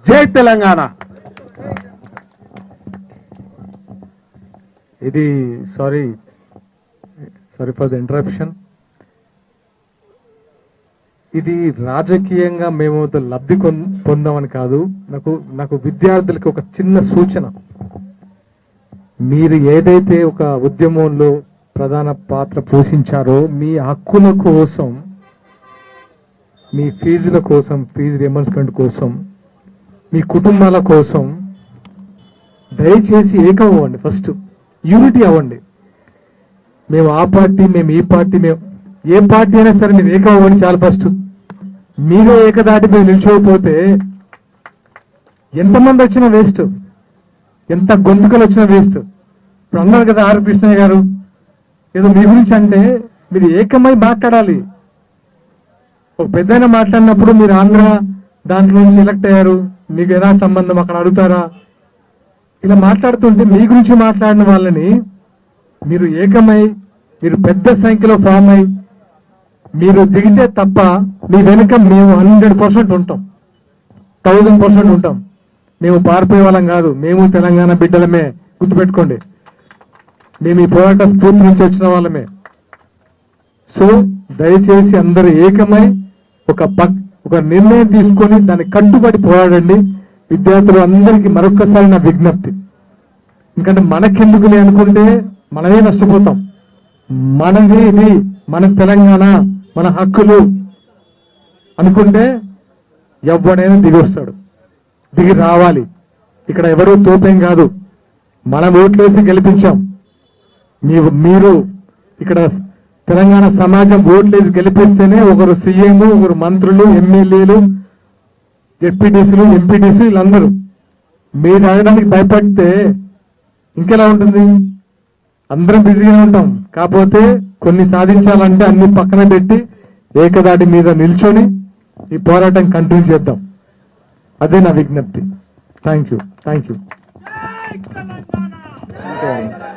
జై తెలంగాణ. ఇది sorry for the interruption. ఇది రాజకీయంగా మేము లబ్ధి పొందామని కాదు. నాకు విద్యార్థులకి ఒక చిన్న సూచన. మీరు ఏదైతే ఒక ఉద్యమంలో ప్రధాన పాత్ర పోషించారో మీ హక్కుల కోసం, మీ ఫీజుల కోసం, ఫీజు రియంబర్స్మెంట్ కోసం, మీ కుటుంబాల కోసం దయచేసి ఏకం అవ్వండి. ఫస్ట్ యూనిటీ అవ్వండి. మేము ఆ పార్టీ, మేము ఈ పార్టీ, మేము ఏ పార్టీ అయినా సరే మీరు ఏకం అవ్వండి చాలు. ఫస్ట్ మీరే ఏకదాటి మీరు నిల్చోకపోతే ఎంతమంది వచ్చినా వేస్ట్, ఎంత గొంతుకలు వచ్చినా వేస్ట్. ఇప్పుడు అన్నారు కదా ఆర్ కృష్ణయ్య గారు ఏదో మీ గురించి అంటే, మీరు ఏకమై మాట్లాడాలి. ఒక పెద్దయినా మాట్లాడినప్పుడు మీరు ఆంధ్ర దాంట్లో నుంచి ఎలక్ట్ అయ్యారు, మీకు ఎలా సంబంధం అక్కడ అడుగుతారా? ఇలా మాట్లాడుతుంటే మీ గురించి మాట్లాడిన వాళ్ళని మీరు ఏకమై, మీరు పెద్ద సంఖ్యలో ఫామ్ అయి మీరు దిగితే తప్ప మీ వెనుక మేము 100% ఉంటాం, 1000% ఉంటాం. మేము పారిపోయే వాళ్ళం కాదు, మేము తెలంగాణ బిడ్డలమే. గుర్తుపెట్టుకోండి, మేము ఈ పోరాట స్ఫూర్తి నుంచి వచ్చిన వాళ్ళమే. సో దయచేసి అందరూ ఏకమై ఒక నిర్ణయం తీసుకొని దాన్ని కట్టుబడి పోరాడండి. విద్యార్థులు అందరికీ మరొక్కసారి నా విజ్ఞప్తి. ఎందుకంటే మనకెందుకులే అనుకుంటే మనమే నష్టపోతాం. మనది ఇది, మన తెలంగాణ, మన హక్కులు అనుకుంటే ఎవడైనా దిగి వస్తాడు, దిగి రావాలి. ఇక్కడ ఎవరూ తోపేం కాదు, మనం ఓట్లేసి గెలిపించాం. మీరు ఇక్కడ తెలంగాణ సమాజం ఓట్లేసి గెలిపిస్తేనే ఒకరు సీఎం, ఒకరు మంత్రులు, ఎమ్మెల్యేలు, జెడ్పీటీసీలు, ఎంపీటీసీ వీళ్ళందరూ. మీరు అడగడానికి భయపడితే ఇంకెలా ఉంటుంది? అందరం బిజీగా ఉంటాం. కాకపోతే కొన్ని సాధించాలంటే అన్ని పక్కన పెట్టి ఏకదాటి మీద నిల్చొని ఈ పోరాటం కంటిన్యూ చేద్దాం. అదే నా విజ్ఞప్తి. Thank you.